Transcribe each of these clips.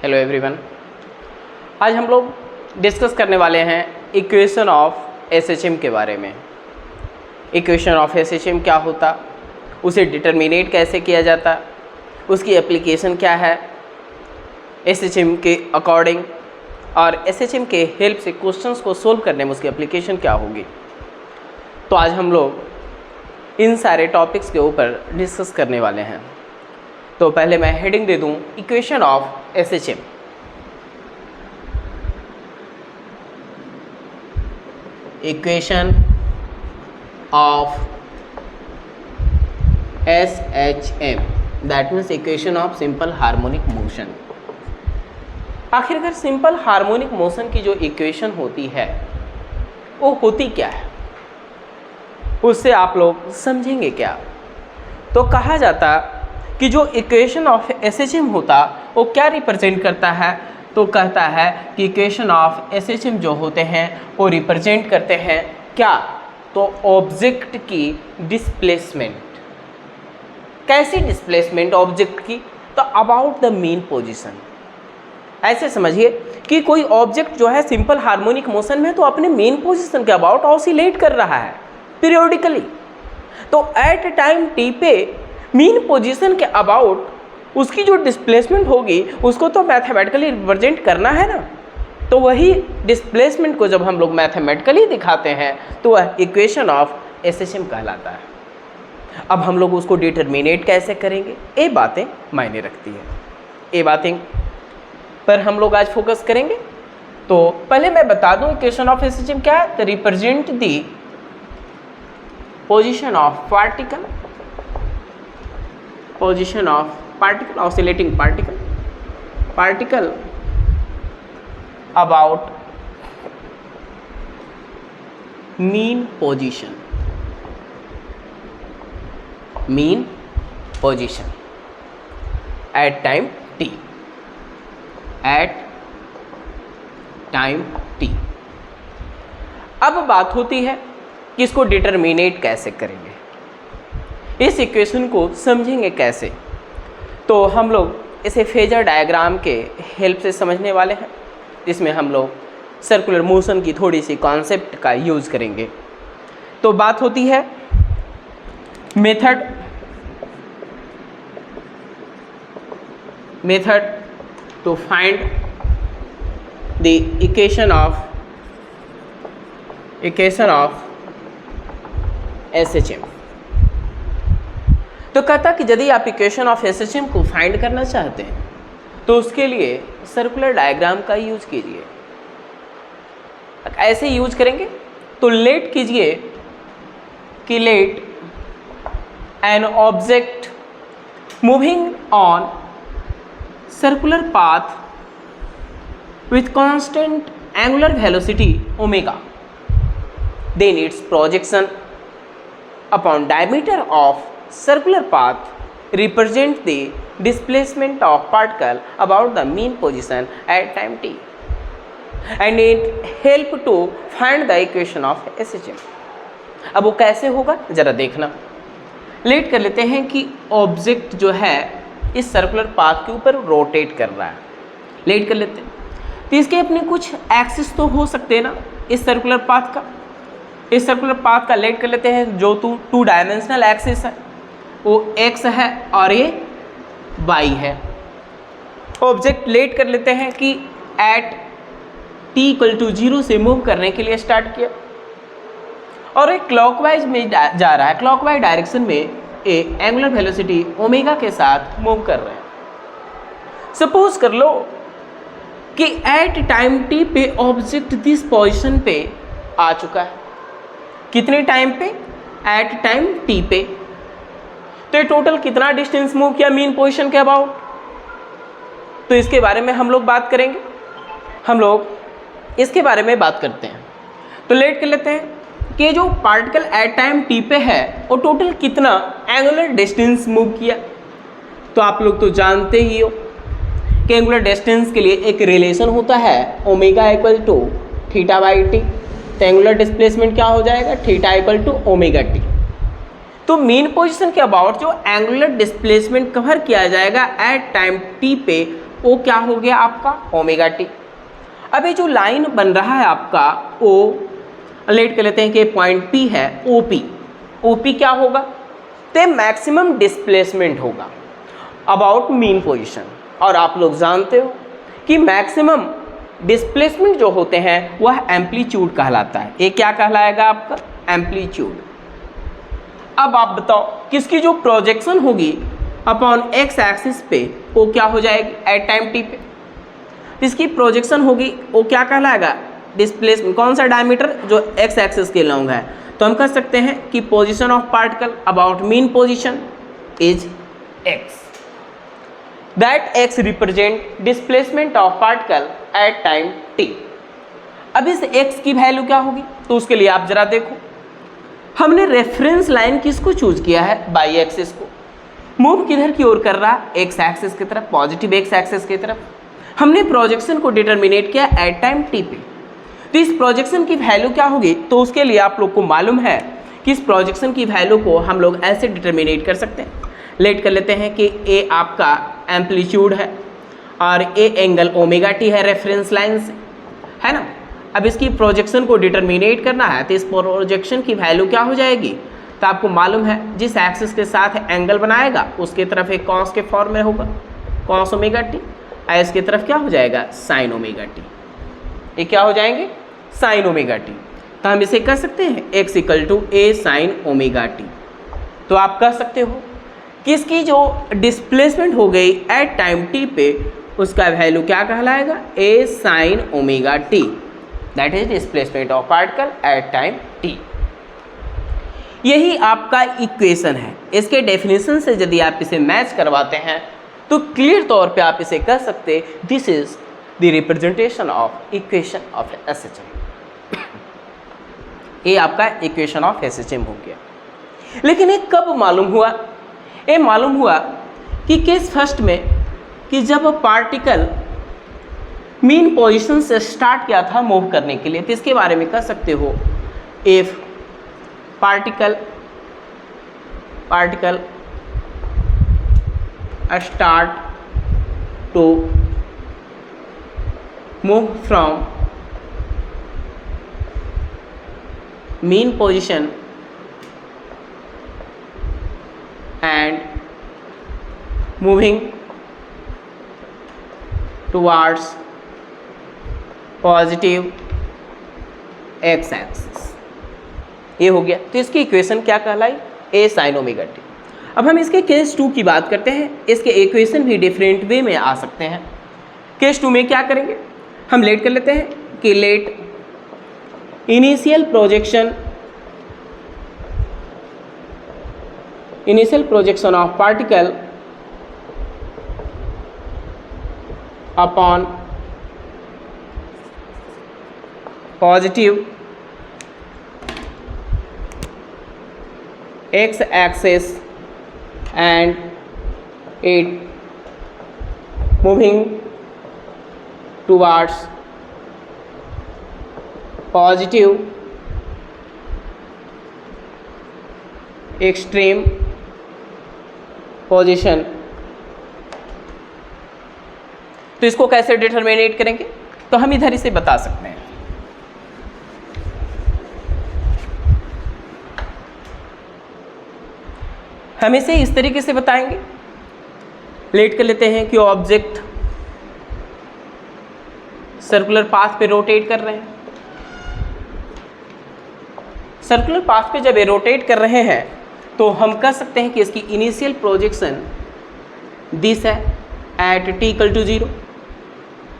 Hello everyone. आज हम लोग डिस्कस करने वाले हैं इक्वेशन ऑफ एसएचएम के बारे में। इक्वेशन ऑफ एसएचएम क्या होता, उसे डिटर्मिनेट कैसे किया जाता, उसकी एप्लीकेशन क्या है एसएचएम के अकॉर्डिंग, और एसएचएम के हेल्प से क्वेश्चंस को सोल्व करने में उसकी एप्लीकेशन क्या होगी। तो आज हम लोग इन सारे टॉपिक्स के ऊपर डिस्कस करने वाले हैं। तो पहले मैं हेडिंग दे दूं equation of SHM. Equation of SHM that means equation of simple harmonic motion. आखिरकार सिंपल हार्मोनिक मोशन की जो इक्वेशन होती है वो होती क्या है, उससे आप लोग समझेंगे क्या। तो कहा जाता कि जो इक्वेशन ऑफ एसएचएम होता वो क्या रिप्रेजेंट करता है, तो कहता है कि इक्वेशन ऑफ एसएचएम जो होते हैं वो रिप्रेजेंट करते हैं क्या, तो ऑब्जेक्ट की डिस्प्लेसमेंट। कैसी डिस्प्लेसमेंट ऑब्जेक्ट की, तो अबाउट द मीन पोजीशन। ऐसे समझिए कि कोई ऑब्जेक्ट जो है सिंपल हार्मोनिक मोशन में तो अपने मेन पोजीशन के अबाउट ऑसिलेट कर रहा है पीरियोडिकली, तो एट टाइम टी पे मीन पोजीशन के अबाउट उसकी जो डिस्प्लेसमेंट होगी उसको तो मैथमेटिकली रिप्रेजेंट करना है ना। तो वही डिस्प्लेसमेंट को जब हम लोग मैथमेटिकली दिखाते हैं तो वह इक्वेशन ऑफ एसएचएम कहलाता है। अब हम लोग उसको डिटर्मिनेट कैसे करेंगे, ये बातें मायने रखती है। ये बातें पर हम लोग आज फोकस करेंगे। तो पहले मैं बता दूं इक्वेशन ऑफ एसएचएम क्या है। तो represent the position of particle, position of particle, oscillating particle about mean position at time t, अब बात होती है कि इसको डिटर्मिनेट कैसे करेंगे, इस इक्वेशन को समझेंगे कैसे। तो हम लोग इसे फेजर डायग्राम के हेल्प से समझने वाले हैं, जिसमें हम लोग सर्कुलर मोशन की थोड़ी सी कॉन्सेप्ट का यूज़ करेंगे। तो बात होती है method to find the equation of SHM. तो कहता कि यदि आप इक्वेशन ऑफ एसएचएम को फाइंड करना चाहते हैं तो उसके लिए सर्कुलर डायग्राम का यूज कीजिए। ऐसे यूज करेंगे तो लेट कीजिए कि let an object moving on circular path with constant angular velocity omega, then its projection upon diameter of circular path represent the displacement of particle about the mean position at time t and it help to find the equation of SHM। अब वो कैसे होगा जरा देखना। Late कर लेते हैं कि ऑब्जेक्ट जो है इस सर्कुलर पाथ के ऊपर रोटेट कर रहा है। लेट कर लेते हैं तो इसके अपने कुछ एक्सिस तो हो सकते हैं ना इस सर्कुलर पाथ का। इस सर्कुलर पाथ का लेट कर लेते हैं जो टू डायमेंशनल एक्सिस है वो x है और ये y है। ऑब्जेक्ट लेट कर लेते हैं कि एट t = 0 से मूव करने के लिए स्टार्ट किया और एक क्लॉकवाइज में जा रहा है, क्लॉकवाइज डायरेक्शन में एक एंगुलर वेलोसिटी ओमेगा के साथ मूव कर रहे हैं। सपोज कर लो कि एट टाइम t पे ऑब्जेक्ट दिस पोजीशन पे आ चुका है। कितने टाइम पे, एट टाइम t पे। तो ये टोटल कितना डिस्टेंस मूव किया मीन पोजीशन के अबाउट, तो इसके बारे में हम लोग बात करेंगे। हम लोग इसके बारे में बात करते हैं। तो लेट कर लेते हैं कि जो पार्टिकल एट टाइम टी पे है वो टोटल कितना एंगुलर डिस्टेंस मूव किया। तो आप लोग तो जानते ही हो कि एंगुलर डिस्टेंस के लिए एक रिलेशन होता है ओमेगा = θ/t। तो एंगुलर डिस्प्लेसमेंट क्या हो जाएगा, θ = ωt। तो मेन पोजीशन के अबाउट जो एंगुलर डिस्प्लेसमेंट कवर किया जाएगा एट टाइम टी पे वो क्या हो गया आपका ओमेगा टी। अब ये जो लाइन बन रहा है आपका ओ, लेट कर लेते हैं कि पॉइंट पी है ओपी, ओपी क्या होगा, तो मैक्सिमम डिस्प्लेसमेंट होगा अबाउट मीन पोजीशन। और आप लोग जानते हो कि मैक्सिमम डिस्प्लेसमेंट जो होते हैं वह एम्पलीट्यूड कहलाता है। ये क्या कहलाएगा आपका एम्पलीट्यूड। अब आप बताओ किसकी जो प्रोजेक्शन होगी अपॉन एक्स एक्सिस पे वो क्या हो जाएगी एट टाइम टी पे, इसकी प्रोजेक्शन होगी वो क्या कहलाएगा डिस्प्लेसमेंट। कौन सा डायमीटर जो एक्स एक्सिस के लॉन्ग है, तो हम कह सकते हैं कि position of particle about mean position is x, that x represent displacement of particle at time T. अब इस एक्स की वैल्यू क्या होगी, तो उसके लिए आप जरा देखो, हमने रेफरेंस लाइन किसको चूज किया है, बाई एक्सिस को। मूव किधर की ओर कर रहा है, एक्स एक्सिस की तरफ, पॉजिटिव एक्स एक्सिस की तरफ। हमने प्रोजेक्शन को डिटरमिनेट किया एट टाइम टी पे, तो इस प्रोजेक्शन की वैल्यू क्या होगी, तो उसके लिए आप लोग को मालूम है कि इस प्रोजेक्शन की वैल्यू को हम लोग ऐसे डिटरमिनेट कर सकते हैं। लेट कर लेते हैं कि ए आपका एम्पलीट्यूड है और ए एंगल ओमेगा टी है रेफरेंस लाइन से, है ना। अब इसकी प्रोजेक्शन को डिटरमिनेट करना है तो इस प्रोजेक्शन की वैल्यू क्या हो जाएगी, तो आपको मालूम है जिस एक्सिस के साथ एंगल बनाएगा उसके तरफ एक कॉस के फॉर्म में होगा कॉस ओमेगा टी, और इसकी तरफ क्या हो जाएगा साइन ओमेगा टी। ये क्या हो जाएंगे साइन ओमेगा टी। तो हम इसे कह सकते हैं x equal to a sine omega t. तो आप कह सकते हो कि इसकी जो डिस्प्लेसमेंट हो गई एट टाइम टी पे उसका वैल्यू क्या कहलाएगा A sine omega T, that is displacement of particle at time T. यही आपका इक्वेशन है। इसके डेफिनेशन से यदि आप इसे मैच करवाते हैं तो क्लियर तौर पे आप इसे कह सकते this is the representation of equation of SHM. ये आपका इक्वेशन ऑफ एसएचएम हो गया। लेकिन ये कब मालूम हुआ, ये मालूम हुआ कि केस फर्स्ट में कि जब पार्टिकल मीन पोजीशन से स्टार्ट किया था मूव करने के लिए, तो इसके बारे में कह सकते हो if particle start to move from mean position and moving towards positive x axis, ये हो गया। तो इसकी इक्वेशन क्या कहलाई ए साइन ओमेगा टी। अब हम इसके केस 2 की बात करते हैं। इसके इक्वेशन भी डिफरेंट वे में आ सकते हैं। केस 2 में क्या करेंगे, हम लेट कर लेते हैं कि let initial projection of particle upon positive x axis and it moving towards positive extreme position। तो इसको कैसे डिटरमिनेट करेंगे, तो हम इधर इसे बता सकते हैं। हम इसे इस तरीके से बताएंगे, लेट कर लेते हैं कि ऑब्जेक्ट सर्कुलर पाथ पे रोटेट कर रहे हैं। सर्कुलर पाथ पे जब ये रोटेट कर रहे हैं तो हम कह सकते हैं कि इसकी इनिशियल प्रोजेक्शन दिस है at t equal to 0।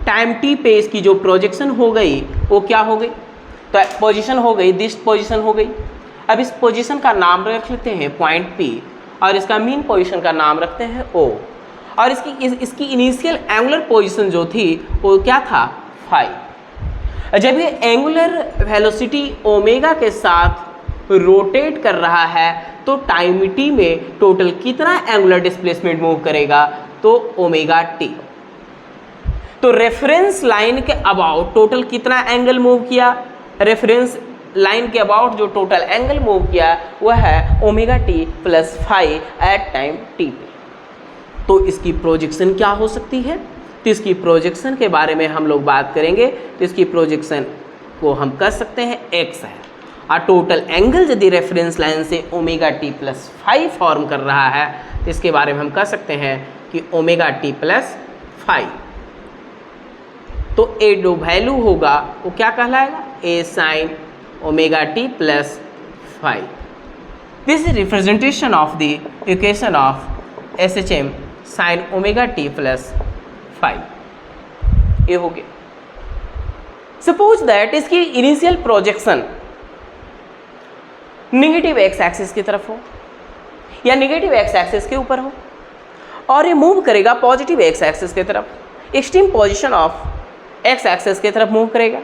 Time t पे इसकी जो प्रोजेक्शन हो गई वो क्या हो गई, तो पोजीशन हो गई दिस पोजीशन हो गई। अब इस पोजीशन का नाम रख लेते हैं पॉइंट पी और इसका मीन पोजीशन का नाम रखते हैं ओ, और इसकी इनिशियल एंगुलर पोजीशन जो थी वो क्या था फाई। जब ये एंगुलर वेलोसिटी ओमेगा के साथ रोटेट कर रहा है तो टाइम टी में टोटल कितना एंगुलर डिस्प्लेसमेंट मूव करेगा, तो ओमेगा टी। तो रेफरेंस लाइन के अबाउट टोटल कितना एंगल मूव किया, रेफरेंस लाइन के अबाउट जो टोटल एंगल मूव किया वह है omega T plus phi at time t पे। तो इसकी प्रोजेक्शन क्या हो सकती है, तो इसकी प्रोजेक्शन के बारे में हम लोग बात करेंगे। तो इसकी प्रोजेक्शन को हम कर सकते हैं x है, और टोटल एंगल यदि रेफरेंस लाइन से ओमेगा टी प्लस 5 फॉर्म कर रहा है तो इसके बारे में हम कह सकते हैं कि ओमेगा टी प्लस 5। तो ए जो वैल्यू होगा वो क्या कहलाएगा, A sine omega T plus 5। This is representation of the equation of SHM sine omega T plus 5। ये हो गया। सपोज दैट इसकी initial projection negative X axis की तरफ हो या निगेटिव एक्स एक्सिस के ऊपर हो, और ये मूव करेगा पॉजिटिव एक्स एक्सिस की तरफ, extreme position of x axis की तरफ मूव करेगा।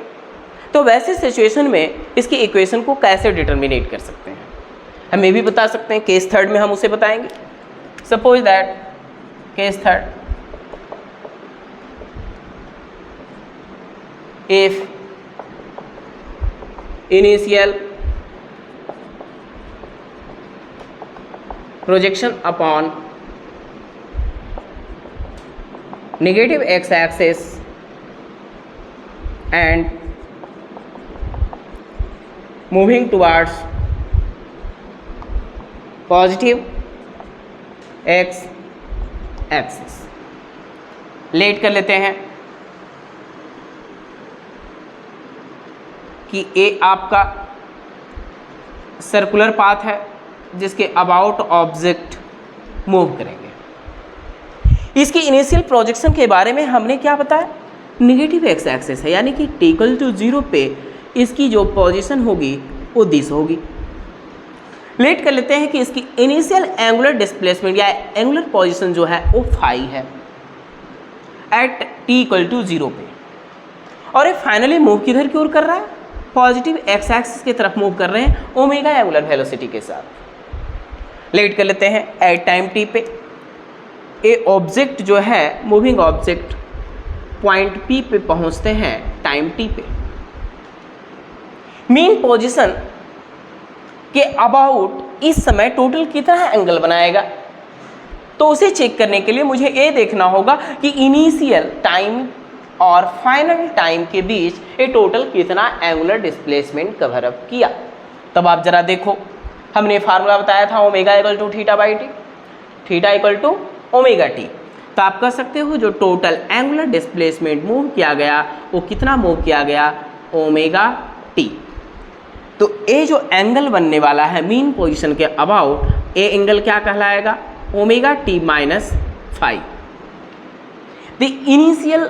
तो वैसे सिचुएशन में इसकी इक्वेशन को कैसे डिटर्मिनेट कर सकते हैं, हम ये भी बता सकते हैं। केस थर्ड में हम उसे बताएंगे। Suppose that case third, if initial projection upon negative x axis and moving towards positive x axis। Let कर लेते हैं कि ए आपका सर्कुलर पाथ है जिसके अबाउट ऑब्जेक्ट मूव करेंगे। इसकी इनिशियल प्रोजेक्शन के बारे में हमने क्या बताया, निगेटिव एक्स एक्सिस है, यानी कि टेकल टू 0 पे इसकी जो पोजीशन होगी वो दिस होगी। लेट कर लेते हैं कि इसकी इनिशियल एंगुलर डिस्प्लेसमेंट या एंगुलर पोजीशन जो है वो फाई है एट टी इक्वल टू 0 पे, और ये फाइनली मूव किधर की ओर कर रहा है, पॉजिटिव एक्स एक्सिस की तरफ मूव कर रहे हैं ओमेगा एंगुलर वेलोसिटी के साथ। लेट कर लेते हैं एट टाइम टी पे ए ऑब्जेक्ट जो है मूविंग ऑब्जेक्ट पॉइंट पी पे पहुंचते हैं टाइम टी पे। मेन पोजीशन के अबाउट इस समय टोटल कितना एंगल बनाएगा, तो उसे चेक करने के लिए मुझे ये देखना होगा कि इनिशियल टाइम और फाइनल टाइम के बीच ये टोटल कितना एंगुलर डिस्प्लेसमेंट कवर अप किया। तब आप जरा देखो, हमने फार्मूला बताया था omega equal to theta by t, theta equal to omega t. तो आप कह सकते हो जो टोटल एंगुलर डिस्प्लेसमेंट मूव किया गया वो कितना मूव किया गया, ओमेगा टी। तो ये जो एंगल बनने वाला है मीन पोजीशन के अबाउट, ये एंगल क्या कहलाएगा, omega t minus 5। The initial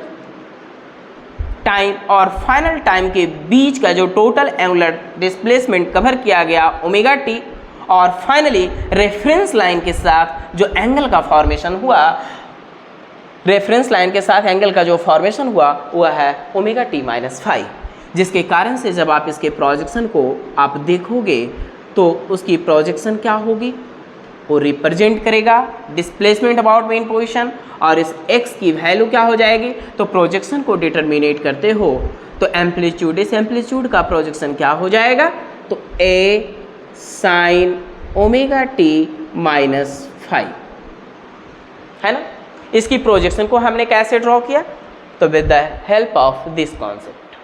time और फाइनल टाइम के बीच का जो टोटल एंगुलर डिस्प्लेसमेंट कवर किया गया ओमेगा टी, और फाइनली रेफरेंस लाइन के साथ जो एंगल का फॉर्मेशन हुआ, रेफरेंस लाइन के साथ एंगल का जो फॉर्मेशन हुआ वह है ओमेगा टी माइनस 5, जिसके कारण से जब आप इसके प्रोजेक्शन को आप देखोगे तो उसकी प्रोजेक्शन क्या होगी, वो रिप्रेजेंट करेगा डिस्प्लेसमेंट अबाउट मेन पोजीशन, और इस x की वैल्यू क्या हो जाएगी। तो प्रोजेक्शन को डिटर्मिनेट करते हो तो एम्पलीट्यूड, इस एम्पलीट्यूड का प्रोजेक्शन क्या हो जाएगा, तो a sign omega t minus 5 है ना। इसकी प्रोजेक्शन को हमने कैसे ड्रॉ किया, तो with the help of this concept.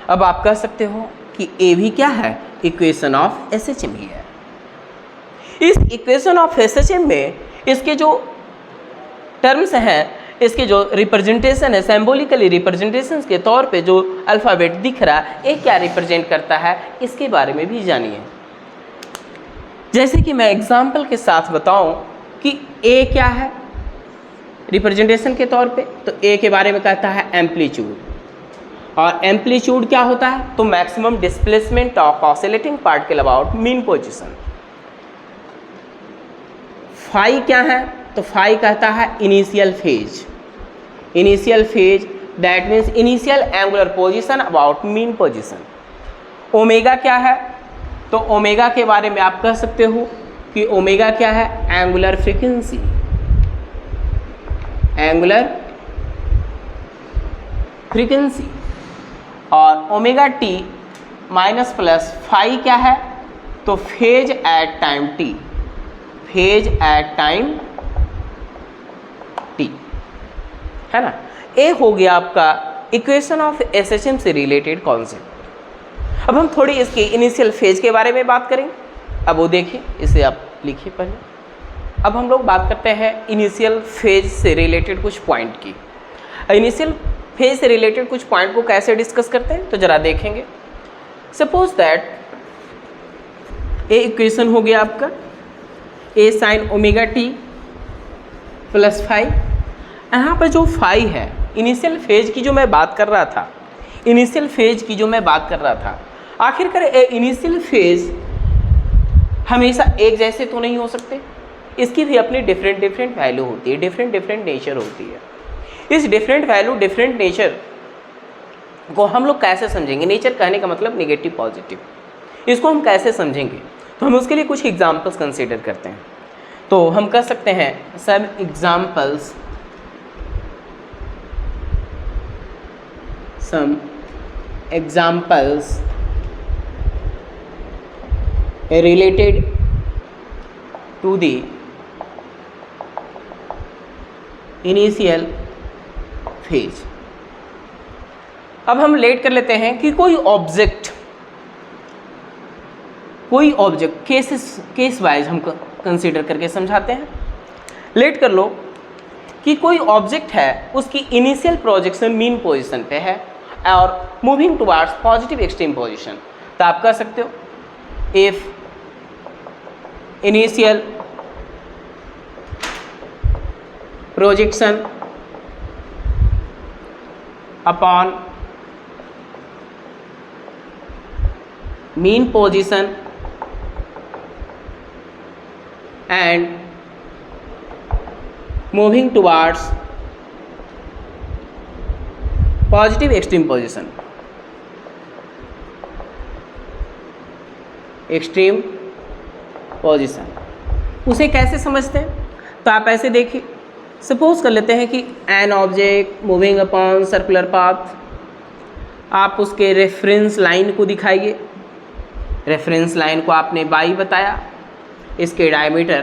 अब आप कह सकते हो कि ए भी क्या है, इक्वेशन ऑफ SHM ही है। इस इक्वेशन ऑफ SHM में इसके जो टर्म्स हैं, इसके जो रिप्रेजेंटेशन है, सिंबॉलिकली रिप्रेजेंटेशन के तौर पे जो अल्फ़ाबेट दिख रहा है, ये क्या रिप्रेजेंट करता है, इसके बारे में भी जानिए। जैसे कि मैं एग्जाम्पल के साथ बताऊं कि ए क्या है रिप्रेजेंटेशन के तौर पे, तो ए के बारे में कहता है एम्पलीट्यूड, और एम्पलीट्यूड क्या होता है, तो maximum displacement of oscillating particle about mean position. Phi क्या है, तो फाई कहता है initial phase, initial phase that means initial angular position about mean position. Omega क्या है, तो ओमेगा के बारे में आप कह सकते हो कि ओमेगा क्या है, एंगुलर फ्रीक्वेंसी, एंगुलर फ्रीक्वेंसी। और ओमेगा टी माइनस प्लस 5 क्या है, तो phase at time t, phase at time t. है ना। ए हो गया आपका इक्वेशन ऑफ एसएचएम से रिलेटेड कॉन्सेप्ट। अब हम थोड़ी इसके इनिशियल फेज के बारे में बात करेंगे। अब वो देखिए, इसे आप लिखिए पहले। अब हम लोग बात करते हैं इनिशियल फेज से रिलेटेड कुछ पॉइंट की। इनिशियल फेज से रिलेटेड कुछ पॉइंट को कैसे डिस्कस करते हैं तो ज़रा देखेंगे। सपोज दैट ए इक्वेशन हो गया आपका A sine omega T plus five. यहाँ पर जो फाइव है, इनिशियल फेज की जो मैं बात कर रहा था, आखिरकार इनिशियल फेज हमेशा एक जैसे तो नहीं हो सकते, इसकी भी अपनी डिफरेंट वैल्यू होती है, डिफरेंट नेचर होती है। इस डिफरेंट वैल्यू डिफरेंट नेचर को हम लोग कैसे समझेंगे? नेचर कहने का मतलब नेगेटिव पॉजिटिव, इसको हम कैसे समझेंगे? तो हम उसके लिए कुछ एग्जाम्पल्स कंसीडर करते हैं। तो हम कह सकते हैं some examples related to the initial phase। अब हम लेट कर लेते हैं कि कोई ऑब्जेक्ट केस वाइज हम कंसीडर करके समझाते हैं। लेट कर लो कि कोई ऑब्जेक्ट है, उसकी इनिशियल प्रोजेक्शन मीन पोजीशन पे है और moving towards positive extreme position. तो आप कह सकते हो if initial projection upon mean position and moving towards positive extreme position, extreme position, उसे कैसे समझते हैं? तो आप ऐसे देखिए, सपोज कर लेते हैं कि N object moving upon circular path, आप उसके रेफरेंस लाइन को दिखाइए। रेफरेंस लाइन को आपने बाई बताया, इसके डायमीटर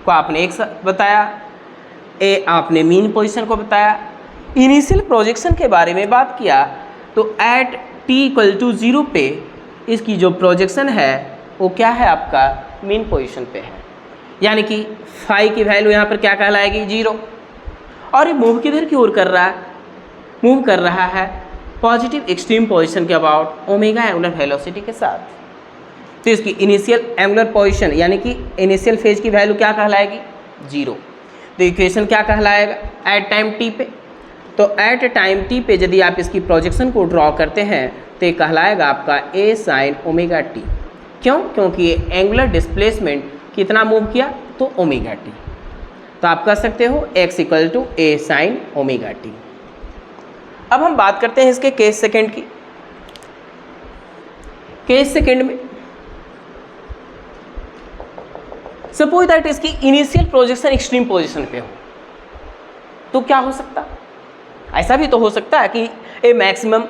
को आपने एक्स बताया, ए आपने मीन पोजीशन को बताया। इनिशियल प्रोजेक्शन के बारे में बात किया तो एट टी इक्वल टू 0 पे इसकी जो प्रोजेक्शन है वो क्या है? आपका मीन पोजीशन पे है, यानी कि फाई की वैल्यू यहाँ पर क्या कहलाएगी? 0। और ये मूव किधर की ओर कर रहा है? मूव कर रहा है पॉजिटिव एक्सट्रीम पोजीशन के अबाउट ओमेगा एंगुलर वेलोसिटी के साथ। तो इसकी इनिशियल एंगुलर पोजीशन यानी कि इनिशियल फेज की वैल्यू क्या कहलाएगी? 0। तो इक्वेशन क्या कहलाएगा एट टाइम टी पे? तो एट टाइम टी पे यदि आप इसकी प्रोजेक्शन को ड्रॉ करते हैं तो ये कहलाएगा आपका ए साइन ओमेगा टी। क्यों? क्योंकि ये एंगुलर डिस्प्लेसमेंट कितना मूव किया? तो ओमेगा टी। तो आप कह सकते हो x equal to a sine omega t. अब हम बात करते हैं इसके केस सेकंड की। केस सेकंड में सपोज दैट इसकी इनिशियल प्रोजेक्शन एक्सट्रीम पोजीशन पे हो, तो क्या हो सकता? ऐसा भी तो हो सकता है कि ए मैक्सिमम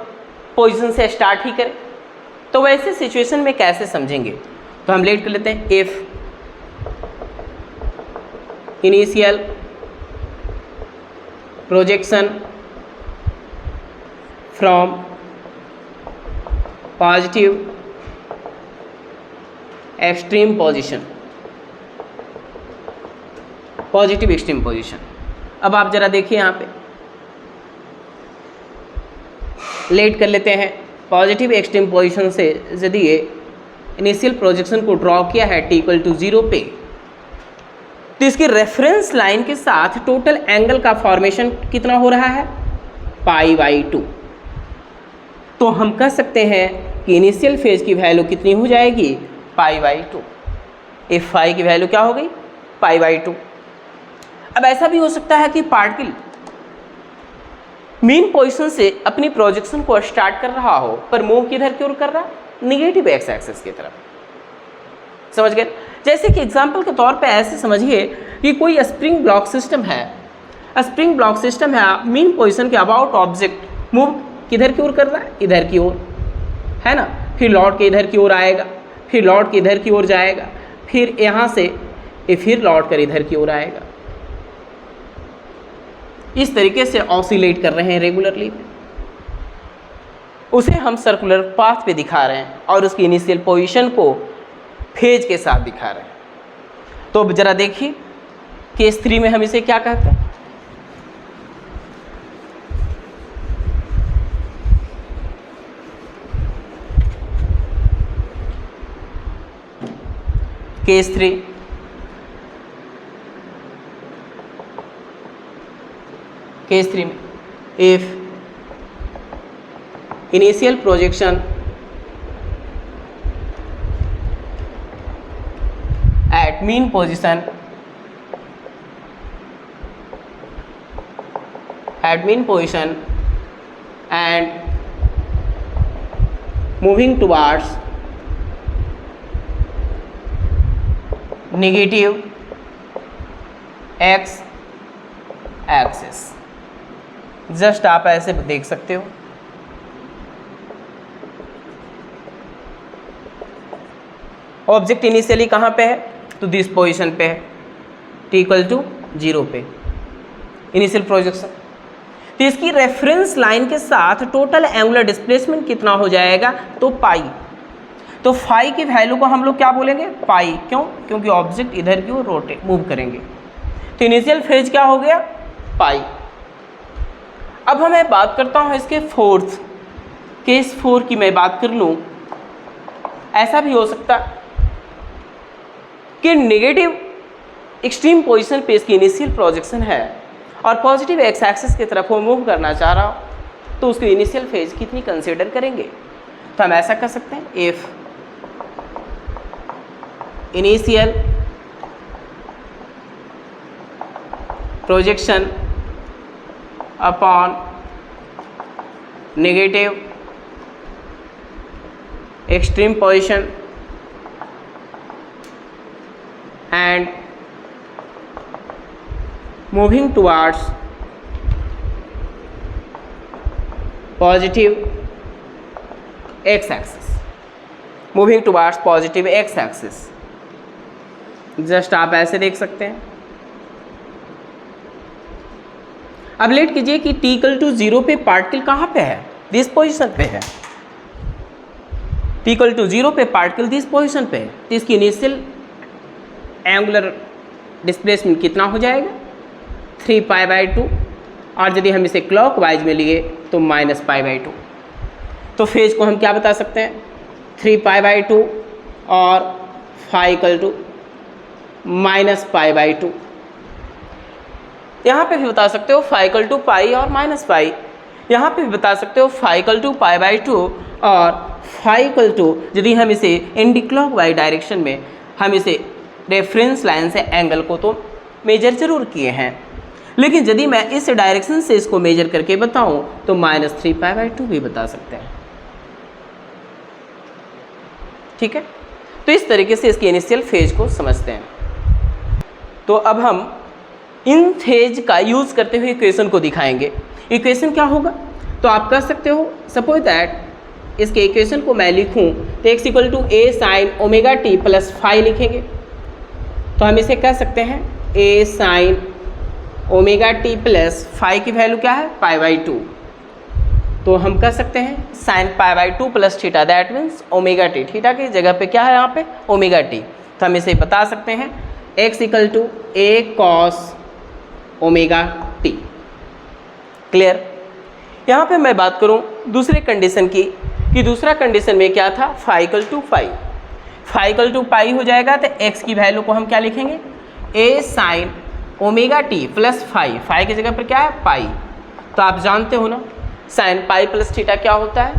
पोजीशन से स्टार्ट ही करे। तो वैसे सिचुएशन में कैसे समझेंगे? तो हम लेट कर लेते हैं if initial projection from positive extreme position, positive extreme position. अब आप जरा देखिए यहाँ पे, लेट कर लेते हैं पॉजिटिव एक्सट्रीम पोजीशन से यदि ये इनिशियल प्रोजेक्शन को ड्रॉ किया है टी इक्वल टू 0 पे, तो इसकी रेफरेंस लाइन के साथ टोटल एंगल का फॉर्मेशन कितना हो रहा है? π/2। तो हम कह सकते हैं कि इनिशियल फेज की वैल्यू कितनी हो जाएगी? π/2। इफ फाई की वैल्यू क्या हो गई? π/2। अब ऐसा भी हो सकता है कि पार्टिकल मीन पोजीशन से अपनी प्रोजेक्शन को स्टार्ट कर रहा हो पर मूव किधर की ओर कर रहा है? निगेटिव एक्स एक्सिस की तरफ। समझ गए? जैसे कि एग्जांपल के तौर पे ऐसे समझिए कि कोई स्प्रिंग ब्लॉक सिस्टम है, स्प्रिंग ब्लॉक सिस्टम है, मीन पोजीशन के अबाउट ऑब्जेक्ट मूव किधर की ओर कर रहा है? इधर की ओर, है ना। फिर लौट के इधर की ओर आएगा, फिर लौट के इधर की ओर जाएगा, फिर यहाँ से फिर लौट कर इधर की ओर आएगा। इस तरीके से ऑसिलेट कर रहे हैं रेगुलरली, उसे हम सर्कुलर पाथ पे दिखा रहे हैं और उसकी इनिशियल पोजीशन को फेज के साथ दिखा रहे हैं। तो अब जरा देखिए केस 3 में हम इसे क्या कहते हैं। केस 3, केस 3 में if initial projection at mean position and moving towards negative x axis, just आप ऐसे देख सकते हो। ऑब्जेक्ट इनिशियली कहाँ पे है, तो दिस पोजीशन पे है, t=0 पे इनिशियल प्रोजेक्शन। तो इसकी रेफरेंस लाइन के साथ टोटल एंगुलर डिस्प्लेसमेंट कितना हो जाएगा, तो पाई। तो फाई की वैल्यू को हम लोग क्या बोलेंगे, पाई। क्यों, क्योंकि ऑब्जेक्ट इधर की ओर रोटेट मूव करेंगे। तो इनिशियल फेज क्या हो गया, पाई। अब मैं बात करता हूँ इसके फोर्थ, केस 4 की मैं बात कर लूँ। ऐसा भी हो सकता कि नेगेटिव एक्सट्रीम पोजीशन पे इसकी इनिशियल प्रोजेक्शन है और पॉजिटिव एक्स एक्सिस की तरफ वो मूव करना चाह रहा हो, तो उसकी इनिशियल फेज कितनी कंसीडर करेंगे। तो हम ऐसा कर सकते हैं, if initial projection upon negative extreme position and moving towards positive x axis, just आप ऐसे देख सकते हैं। अब लेट कीजिए कि t=0 पे पार्टिकल कहाँ पे है, दिस पोजीशन पे है। t=0 पे पार्टिकल दिस पोजीशन पे है, तो इसकी इनिशियल एंगुलर डिस्प्लेसमेंट कितना हो जाएगा, 3π/2, और यदि हम इसे क्लॉकवाइज में लिए तो -π/2। तो फेज को हम क्या बता सकते हैं, 3π/2 और φ=−π/2। यहाँ पे भी बता सकते हो φ=π और -π। यहाँ पे भी बता सकते हो φ=π/2 और φ यदि हम इसे एंटी क्लॉकवाइज डायरेक्शन में हम इसे रेफरेंस लाइन से एंगल को तो मेजर जरूर किए हैं, लेकिन यदि मैं इस डायरेक्शन से इसको मेजर करके बताऊं तो -3π/2 भी बता सकते हैं। ठीक है, तो इस तरीके से इसकी इनिशियल फेज को समझते हैं। तो अब हम इन फेज का यूज करते हुए इक्वेशन को दिखाएंगे। इक्वेशन क्या होगा, तो आप कह सकते हो, सपोज दैट इसके इक्वेशन को मैं लिखूं तो x = a sin ωt plus phi लिखेंगे। तो हम इसे कह सकते हैं a sin ωt plus phi की वैल्यू क्या है, π/2। तो हम कह सकते हैं sin π/2 plus theta, that means ωt। Theta की जगह पे क्या है यहाँ पे, ωt। तो हम इसे बता सकते हैं x = a cos ωt। Clear. यहाँ पे मैं बात करूँ दूसरे कंडीशन की, कि दूसरा कंडीशन में क्या था, φ=π हो जाएगा। तो x की वैल्यू को हम क्या लिखेंगे, a sin ωt plus phi की जगह पर क्या है, पाई। तो आप जानते हो ना sin पाई प्लस थीटा क्या होता है,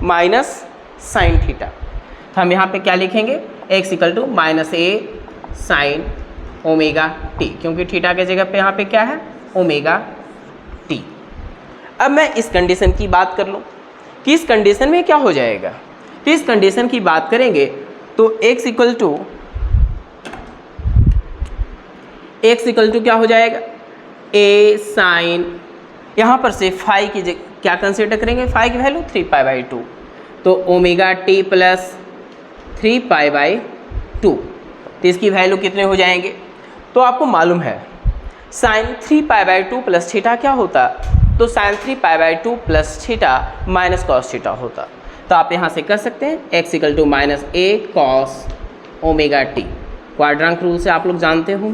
माइनस साइन थीटा। तो हम यहाँ पे क्या लिखेंगे, x = -a sin ωt, क्योंकि थीटा के जगह पे यहाँ पे क्या है, ωt। अब मैं इस कंडीशन की बात कर लूँ कि इस कंडीशन में क्या हो जाएगा। तो इस कंडीशन की बात करेंगे तो x = क्या हो जाएगा, a sin, यहाँ पर से फाई की क्या कंसीडर करेंगे, फाई की वैल्यू 3π/2, तो ωt प्लस 3π/2। तो इसकी वैल्यू कितने हो जाएंगे, तो आपको मालूम है साइन 3π/2 प्लस थीटा क्या होता, तो sine 3π/2 plus theta minus cos theta होता। तो आप यहाँ से कर सकते हैं x = -a cos ω t। Quadrant rule से आप लोग जानते हो,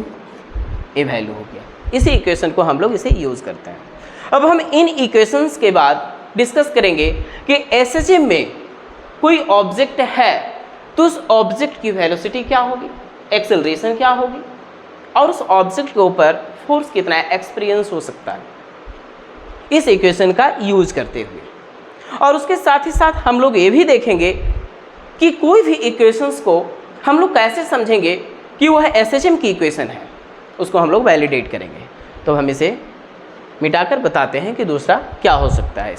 ये वैल्यू हो गया। इसी इक्वेशन को हम लोग इसे यूज़ करते हैं। अब हम इन इक्वेशंस के बाद डिस्कस करेंगे कि एसएचएम में कोई ऑब्जेक्ट है तो उस ऑब्जेक्ट की वेलोसिटी क्या होगी, एक्सेलरेशन क्या होगी, और उस ऑब्जेक्ट के ऊपर फोर्स कितना एक्सपीरियंस हो सकता है, इस इक्वेशन का यूज करते हुए। और उसके साथ ही साथ हम लोग ये भी देखेंगे कि कोई भी इक्वेशंस को हम लोग कैसे समझेंगे कि वह एसएचएम की इक्वेशन है, उसको हम लोग वैलिडेट करेंगे। तो हम इसे मिटाकर बताते हैं कि दूसरा क्या हो सकता है।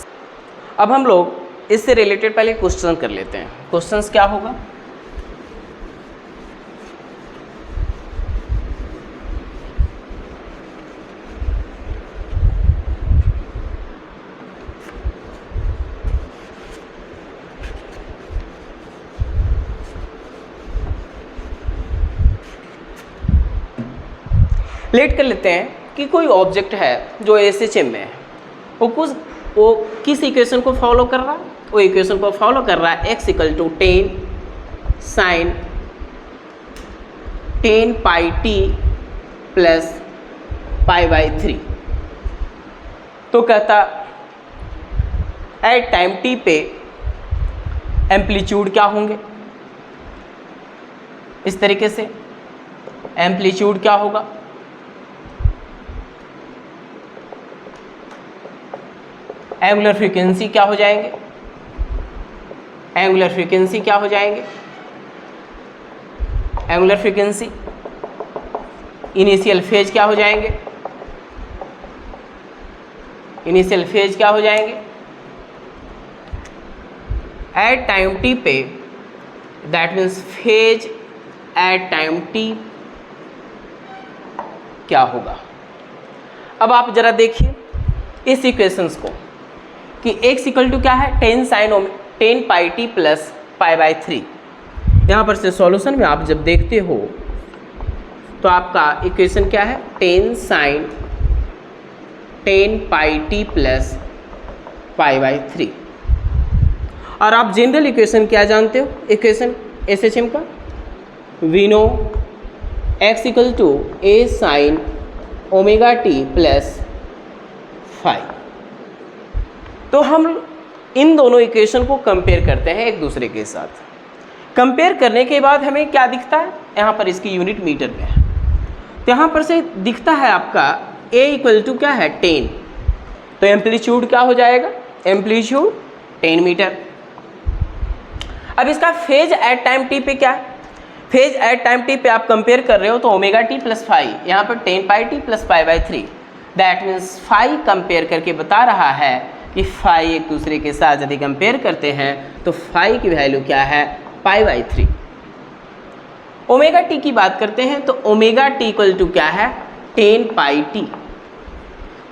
अब हम लोग इससे रिलेटेड पहले क्वेश्चन कर लेते हैं। क्वेश्चंस क्या होगा, लेट कर लेते हैं कि कोई ऑब्जेक्ट है जो एसएचएम में है, वो किस इक्वेशन को फॉलो कर रहा है, वो इक्वेशन को फॉलो कर रहा है x = 10 sin 10πt प्लस π/3। तो कहता एट टाइम t पे एम्पलीट्यूड क्या होंगे, इस तरीके से एम्पलीट्यूड क्या होगा, एंगुलर फ्रीक्वेंसी क्या हो जाएंगे, एंगुलर फ्रीक्वेंसी क्या हो जाएंगे, एंगुलर फ्रीक्वेंसी, इनिशियल फेज क्या हो जाएंगे, इनिशियल फेज क्या हो जाएंगे, एट टाइम t पे, that means phase at time t क्या होगा। अब आप जरा देखिए इस इक्वेशंस को कि x = क्या है 10 sin 10πt प्लस π/3। यहाँ पर से सॉल्यूशन में आप जब देखते हो तो आपका इक्वेशन क्या है 10 sin 10πt प्लस π/3। और आप जनरल इक्वेशन क्या जानते हो, इक्वेशन एसएचएम का, we know x = a sin ω t plus phi. तो हम इन दोनों इक्वेशन को कंपेयर करते हैं एक दूसरे के साथ। कंपेयर करने के बाद हमें क्या दिखता है, यहाँ पर इसकी यूनिट मीटर में है, तो यहाँ पर से दिखता है आपका a = क्या है 10, तो एम्पलीट्यूड क्या हो जाएगा, एम्पलीट्यूड 10 मीटर। अब इसका फेज एट टाइम t पे क्या है, फेज एट टाइम t पे आप कंपेयर कर रहे हो तो ω t प्लस फाई, यहाँ पर 10πt plus π/3, that means phi compare करके बता रहा है कि फाई एक दूसरे के साथ यदि कंपेयर करते हैं तो फाई की वैल्यू क्या है π/3। ओमेगा टी की बात करते हैं तो ओमेगा टी = क्या है 10πt,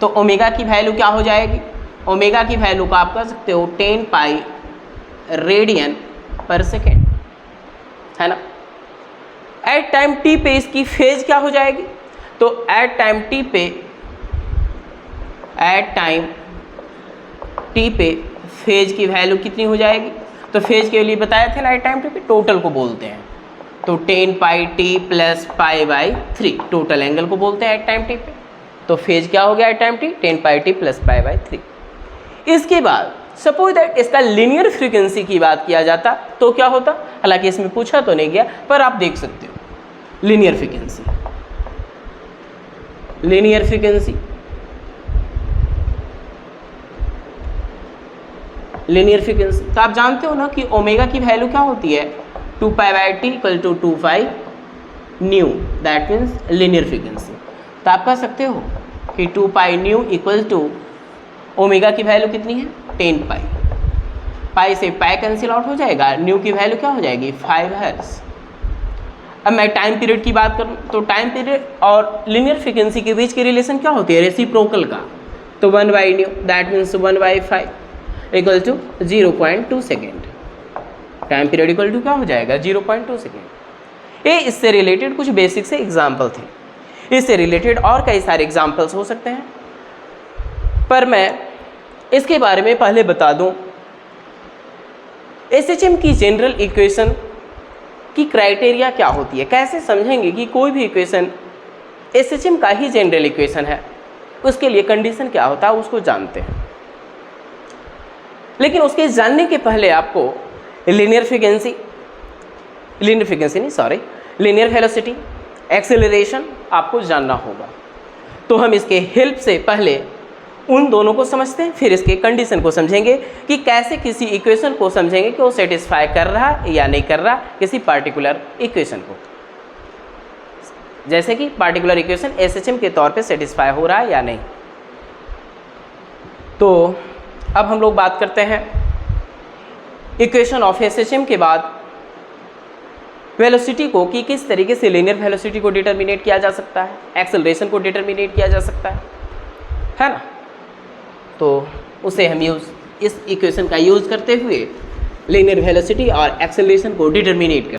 तो ओमेगा की वैल्यू क्या हो जाएगी, ओमेगा की वैल्यू को आप कर सकते हो 10π रेडियन पर सेकेंड, है ना। एट टाइम t पे इसकी फेज क्या हो जाएगी, तो एट टाइम t पे, एट टाइम t पे फेज की वैल्यू कितनी हो जाएगी, तो फेज के लिए बताया थे ना एट टाइम t पे टोटल को बोलते हैं, तो 10πt प्लस π/3 टोटल एंगल को बोलते हैं एट टाइम t पे। तो फेज क्या हो गया eight time t 10πt plus π/3। इसके बाद सपोज दैट इसका लीनियर फ्रीक्वेंसी की बात किया जाता तो क्या होता, हालांकि इसमें पूछा तो नहीं गया पर आप देख सकते हो linear frequency, linear frequency, linear frequency, तो आप जानते हो ना कि ओमेगा की वैल्यू क्या होती है 2π/t = 2π nu, that means linear frequency. तो आप कह सकते हो कि 2π न्यू = ओमेगा की वैल्यू कितनी है 10π, पाई से पाई कैंसिल आउट हो जाएगा, न्यू की वैल्यू क्या हो जाएगी 5 हर्ट्ज। अब मैं टाइम पीरियड की बात करूं तो टाइम पीरियड और लीनियर फ्रीक्वेंसी के बीच की रिलेशन क्या होती है, रेसिप्रोकल का, तो 1/न्यू that means 1/5 = 0.2 second, time period = क्या हो जाएगा 0.2 सेकेंड। ये इससे रिलेटेड कुछ बेसिक से एग्जाम्पल थे। इससे रिलेटेड और कई सारे एग्जाम्पल्स हो सकते हैं, पर मैं इसके बारे में पहले बता दूं। एसएचएम की जनरल इक्वेशन की क्राइटेरिया क्या होती है, कैसे समझेंगे कि कोई भी इक्वेशन एसएचएम का ही जनरल इक्वेशन है, उसके लिए कंडीशन क्या होता है उसको जानते हैं। लेकिन उसके जानने के पहले आपको लीनियर वेलोसिटी, एक्सेलरेशन आपको जानना होगा। तो हम इसके हेल्प से पहले उन दोनों को समझते हैं, फिर इसके कंडीशन को समझेंगे कि कैसे किसी इक्वेशन को समझेंगे कि वो सेटिस्फाई कर रहा है या नहीं कर रहा किसी पार्टिकुलर इक्वेशन को। जैसे कि पार्टिकुलर इक्वेशन एसएचएम के तौर पे सेटिस्फाई हो रहा है या नहीं। तो अब हम लोग बात करते हैं इक्वेशन ऑफ एसएचएम के बाद वेलोसिटी को कि किस तरीके से लीनियर वेलोसिटी को डिटर्मिनेट किया जा सकता है, एक्सेलरेशन को डिटर्मिनेट किया जा सकता है ना। तो उसे हम इस इक्वेशन का यूज़ करते हुए लीनियर वेलोसिटी और एक्सेलरेशन को डिटर्मिनेट